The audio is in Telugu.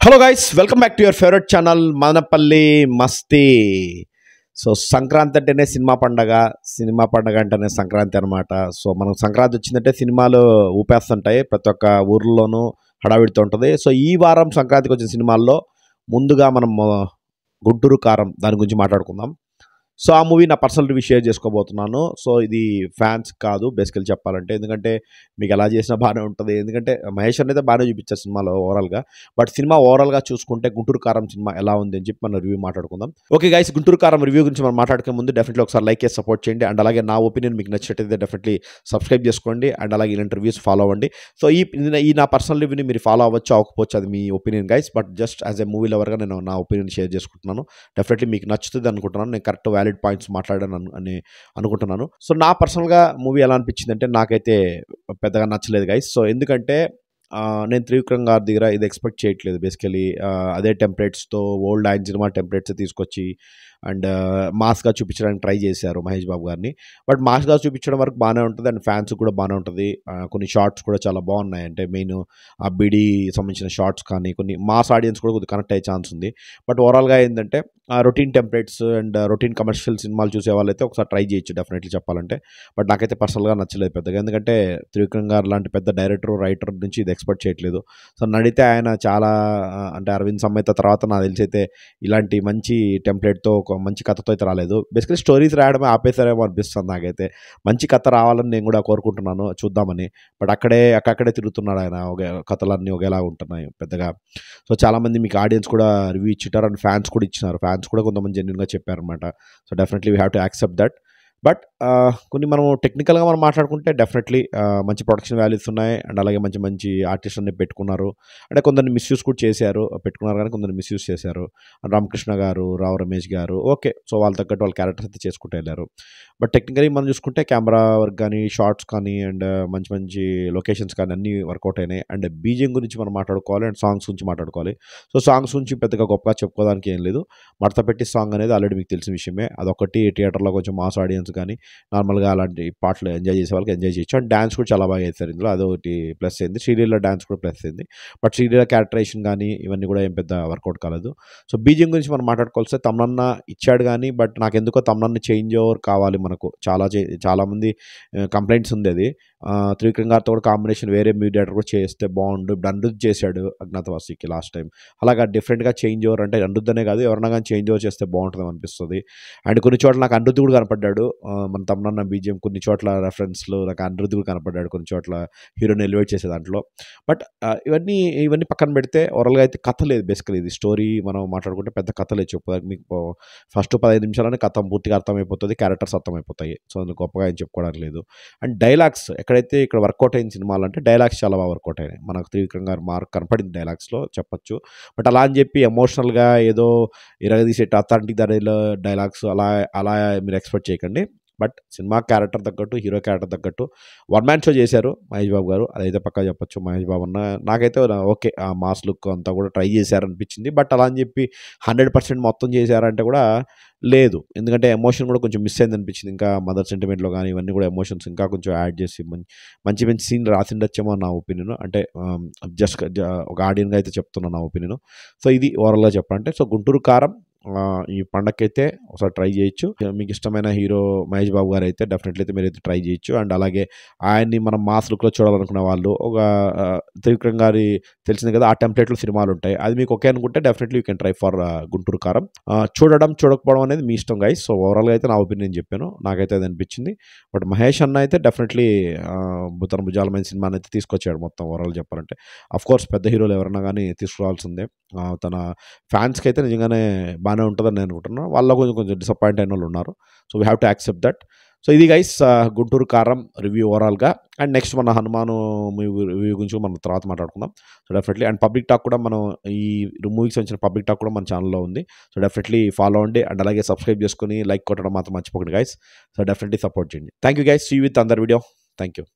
Hello guys, welcome back to your favourite channel Madanapalle Masti. So Sankranti అంటేనే సినిమా పండగ అంటేనే సంక్రాంతి అనమాట. సో మనం సంక్రాంతి వచ్చిందంటే సినిమాలు ఊపేస్తుంటాయి, ప్రతి ఒక్క ఊర్లోనూ హడావిడితో ఉంటుంది. సో ఈ వారం సంక్రాంతికి వచ్చిన సినిమాల్లో ముందుగా మనం గుంటూరు కారం దాని గురించి మాట్లాడుకుందాం. సో ఆ మూవీ నా పర్సనల్ రివ్యూ షేర్ చేసుకోబోతున్నాను. సో ఇది ఫ్యాన్స్ కాదు బేసికల్ చెప్పాలంటే, ఎందుకంటే మీకు ఎలా చేసినా బాగానే ఉంటుంది. ఎందుకంటే మహేష్ అయితే బాగానే చూపించారు సినిమాలో ఓవరాల్గా. బట్ సినిమా ఓవరాల్గా చూసుకుంటే గుంటూరు కారం సినిమా ఎలా ఉంది అని చెప్పి మనం రివ్యూ మాట్లాడుకుందాం. ఓకే గైస్, గుంటూరు కారం రివ్యూ గురించి మనం మాట్లాడుకునే ముందు డెఫినెట్లీ ఒకసారి లైక్ చేసి సపోర్ట్ చేయండి. అండ్ అలాగే నా ఒపీనియన్ మీకు నచ్చినట్టయితే డెఫినెట్లీ సబ్స్క్రైబ్ చేసుకోండి. అండ్ అలాగే ఇలాంటి రివ్యూస్ ఫాలో అవ్వండి. సో ఈ నా పర్సనల్ రివ్యూని మీరు ఫాలో అవ్వచ్చు, అవ్వకపోవచ్చు, అది మీ opinion guys. But just as a movie లవర్గా నేను నా ఒపీనియన్ షేర్ చేసుకుంటున్నాను. డెఫినెట్లీ మీకు నచ్చుతుంది అనుకుంటున్నాను. నేను కరెక్ట్ వ్యాలిడ్ పాయింట్స్ మాట్లాడాను అని అనుకుంటున్నాను. సో నా పర్సనల్గా మూవీ ఎలా అనిపించింది అంటే, నాకైతే పెద్దగా నచ్చలేదు గైస్. సో ఎందుకంటే నేను త్రివిక్రమ్ గారి దగ్గర ఇది ఎక్స్పెక్ట్ చేయట్లేదు బేసికలీ. అదే టెంప్లెట్స్తో ఓల్డ్ ఆయన సినిమా టెంప్లెట్స్ తీసుకొచ్చి అండ్ మాస్గా చూపించడానికి ట్రై చేశారు మహేష్ బాబు గారిని. బట్ మాస్గా చూపించడం వరకు బాగానే ఉంటుంది అండ్ ఫ్యాన్స్ కూడా బాగానే ఉంటుంది. కొన్ని షార్ట్స్ కూడా చాలా బాగున్నాయి. అంటే మెయిన్ ఆ బిడి సంబంధించిన షార్ట్స్ కానీ కొన్ని మాస్ ఆడియన్స్ కూడా కొద్దిగా కనెక్ట్ అయ్యే ఛాన్స్ ఉంది. బట్ ఓవరాల్గా ఏంటంటే routine templates and routine commercial సినిమాలు చూసే వాళ్ళైతే ఒకసారి ట్రై చేయొచ్చు డెఫినెట్లీ చెప్పాలంటే. బట్ నాకైతే పర్సనల్గా నచ్చలేదు పెద్దగా, ఎందుకంటే త్రివిక్రమ్ గారు లాంటి పెద్ద డైరెక్టర్ రైటర్ నుంచి ఇది ఎక్స్పెక్ట్ చేయట్లేదు. సో నడితే ఆయన చాలా అంటే అరవింద్ సమేత తర్వాత నాకు తెలిసి అయితే ఇలాంటి మంచి టెంప్లెట్తో ఒక మంచి కథతో అయితే రాలేదు. బేసికలీ స్టోరీస్ రాయడమే ఆపేసారేమో అనిపిస్తుంది నాకైతే. మంచి కథ రావాలని నేను కూడా కోరుకుంటున్నాను, చూద్దామని. బట్ అక్కడే తిరుగుతున్నాడు ఆయన. కథలన్నీ ఒకేలా ఉంటున్నాయి పెద్దగా. సో చాలామంది మీకు ఆడియన్స్ కూడా రివ్యూ ఇచ్చారు అండ్ ఫ్యాన్స్ కూడా ఇచ్చినారు. ఫ్యాన్స్ కూడా కొంతమంది జెన్యున్గా చెప్పారనమాట. So definitely we have to accept that. But కొన్ని మనం టెక్నికల్గా మనం మాట్లాడుకుంటే డెఫినెట్లీ మంచి ప్రొడక్షన్ వాల్యూస్ ఉన్నాయి. అండ్ అలాగే మంచి మంచి ఆర్టిస్టులని పెట్టుకున్నారు. అంటే కొందరిని మిస్యూజ్ కూడా చేశారు, పెట్టుకున్నారు కానీ కొందరిని మిస్యూజ్ చేశారు. రామకృష్ణ గారు, రావు రమేష్ గారు, ఓకే. సో వాళ్ళ తగ్గట్టు వాళ్ళ క్యారెక్టర్స్ అయితే చేసుకుంటూ వెళ్ళారు. బట్ టెక్నికలీ మనం చూసుకుంటే కెమెరా వర్క్ కానీ, షార్ట్స్ కానీ, అండ్ మంచి మంచి లొకేషన్స్ కానీ అన్నీ వర్కౌట్ అయినాయి. అండ్ బీజిఎం గురించి మనం మాట్లాడుకోవాలి అండ్ సాంగ్స్ గురించి మాట్లాడుకోవాలి. సో సాంగ్స్ గురించి పెద్దగా గొప్పగా చెప్పుకోవడానికి ఏం లేదు. మడత పెట్టి సాంగ్ అనేది ఆల్రెడీ మీకు తెలిసిన విషయమే. అదొకటి థియేటర్లో కొంచెం మాస్ ఆడియన్స్ కానీ నార్మల్గా అలాంటి పాటలు ఎంజాయ్ చేసే వాళ్ళకి ఎంజాయ్ చేయొచ్చు. అండ్ డ్యాన్స్ కూడా చాలా బాగా చేస్తారు ఇందులో, అదొకటి ప్లస్ అయింది. శ్రీలీల డ్యాన్స్ కూడా ప్లస్ అయింది. బట్ శ్రీలీల క్యారెక్టరేషన్ కానీ ఇవన్నీ కూడా ఏం పెద్ద వర్కౌట్ కాలేదు. సో బీజిఎం గురించి మనం మాట్లాడుకోవాల్సి తమన్నా ఇచ్చాడు కానీ, బట్ నాకు ఎందుకో తమన్నా చేంజ్ ఓవర్ కావాలి మనకు. చాలామంది కంప్లైంట్స్ ఉంది అది. త్రివిక్రమ్ గారితో కూడా కాంబినేషన్ వేరే మీడియేటర్ కూడా చేస్తే బాగుండు. ఇప్పుడు అనిరుద్ధ్ చేశాడు అజ్ఞాతవాసికి లాస్ట్ టైం. అలాగా డిఫరెంట్గా చేంజ్ ఓవర్ అంటే అనిరుద్ధ్ అనే కాదు, ఎవరైనా కానీ చేంజ్ ఓవర్ చేస్తే బాగుంటుంది అనిపిస్తుంది. అండ్ కొన్ని చోట్ల నాకు అనిరుద్ధ్ కూడా కనపడ్డాడు. మన తమన్నా బీజిఎం కొన్ని చోట్ల రెఫరెన్స్లో నాకు అనిరుద్ధ్ కూడా కనపడ్డాడు, కొన్ని చోట్ల హీరోని ఎలివేట్ చేసే దాంట్లో. బట్ ఇవన్నీ పక్కన పెడితే ఓవరాల్గా అయితే కథ లేదు. బేసికలీ ఇది స్టోరీ మనం మాట్లాడుకుంటే పెద్ద కథ లేదు. చెప్పడానికి మీకు ఫస్ట్ 15 నిమిషాలని కథ పూర్తిగా అర్థమైపోతుంది, క్యారెక్టర్స్ అర్థమైపోతాయి. సో అందుకు గొప్పగా ఏం చెప్పుకోవడానికి లేదు. అండ్ డైలాగ్స్ ఎక్కడైతే ఇక్కడ వర్కౌట్ అయిన సినిమాలు అంటే డైలాగ్స్ చాలా బాగా వర్కౌట్ అయినాయి. మనకు త్రివిక్రమ్ గారు మార్క్ కనపడింది డైలాగ్స్లో చెప్పొచ్చు. బట్ అలా అని చెప్పి ఎమోషనల్గా ఏదో ఇరగదీసేట అథాంటిక్ ధరలో డైలాగ్స్ అలా మీరు ఎక్స్పెక్ట్ చేయకండి. బట్ సినిమా క్యారెక్టర్ తగ్గట్టు, హీరో క్యారెక్టర్ తగ్గట్టు వన్ మ్యాన్ షో చేశారు మహేష్ బాబు గారు, అదైతే పక్కా చెప్పొచ్చు. మహేష్ బాబు అన్న నాకైతే ఓకే, ఆ మాస్ లుక్ అంతా కూడా ట్రై చేశారనిపించింది. బట్ అలా అని చెప్పి 100% మొత్తం చేశారంటే కూడా లేదు, ఎందుకంటే ఎమోషన్ కూడా కొంచెం మిస్ అయింది అనిపించింది. ఇంకా మదర్ సెంటిమెంట్లో కానీ ఇవన్నీ కూడా ఎమోషన్స్ ఇంకా కొంచెం యాడ్ చేసి మంచి మంచి సీన్ రాసిండొచ్చేమో నా ఒపీనియన్. అంటే జస్ట్ ఒక ఆడియన్గా అయితే చెప్తున్నాను నా ఒపీనియన్. సో ఇది ఓవరాల్గా చెప్పాలంటే. సో గుంటూరు కారం ఈ పండగకైతే ఒకసారి ట్రై చేయొచ్చు. మీకు ఇష్టమైన హీరో మహేష్ బాబు గారు అయితే డెఫినెట్లీ అయితే మీరైతే ట్రై చేయొచ్చు. అండ్ అలాగే ఆయన్ని మనం మాస్ లుక్లో చూడాలనుకున్న వాళ్ళు, ఒక త్రివిక్రమ్ గారి తెలిసింది కదా, ఆ టెంప్లెట్లో సినిమాలు ఉంటాయి. అది మీకు ఓకే అనుకుంటే definitely you can try for Guntur కారం. చూడకపోవడం అనేది మీ ఇష్టం గైస్. సో ఓవరాల్గా అయితే నా ఒపీనియన్ చెప్పాను, నాకైతే అది అనిపించింది. బట్ మహేష్ అన్న అయితే డెఫినెట్లీ తన భుజాలమైన సినిమాని అయితే తీసుకొచ్చాడు మొత్తం ఓవరాల్ చెప్పాలంటే. అఫ్కోర్స్ పెద్ద హీరోలు ఎవరన్నా కానీ తీసుకురావాల్సిందే. తన ఫ్యాన్స్కి అయితే నిజంగానే బాగానే ఉంటుందని నేను అనుకుంటున్నాను. వాళ్ళ కొంచెం డిసప్పాయింట్ అయిన వాళ్ళు ఉన్నారు. So we have to accept that. So ఇది గైస్ గుంటూరు కారం రివ్యూ ఓవరాల్గా. అండ్ నెక్స్ట్ మన హనుమాను మూవీ రివ్యూ గురించి మనం తర్వాత మాట్లాడుకుందాం. So definitely and public talk కూడా మనం ఈ మూవీకి సంబంధించిన పబ్లిక్ టాక్ కూడా మన ఛానల్లో ఉంది. సో డెఫినెట్లీ ఫాలో అవ్వండి అండ్ అలాగే సబ్స్క్రైబ్ చేసుకుని లైక్ కొట్టడం మాత్రం మర్చిపోకండి గైస్. సో డెఫినెట్లీ సపోర్ట్ చేయండి. Thank you guys, see you with another video. Thank you.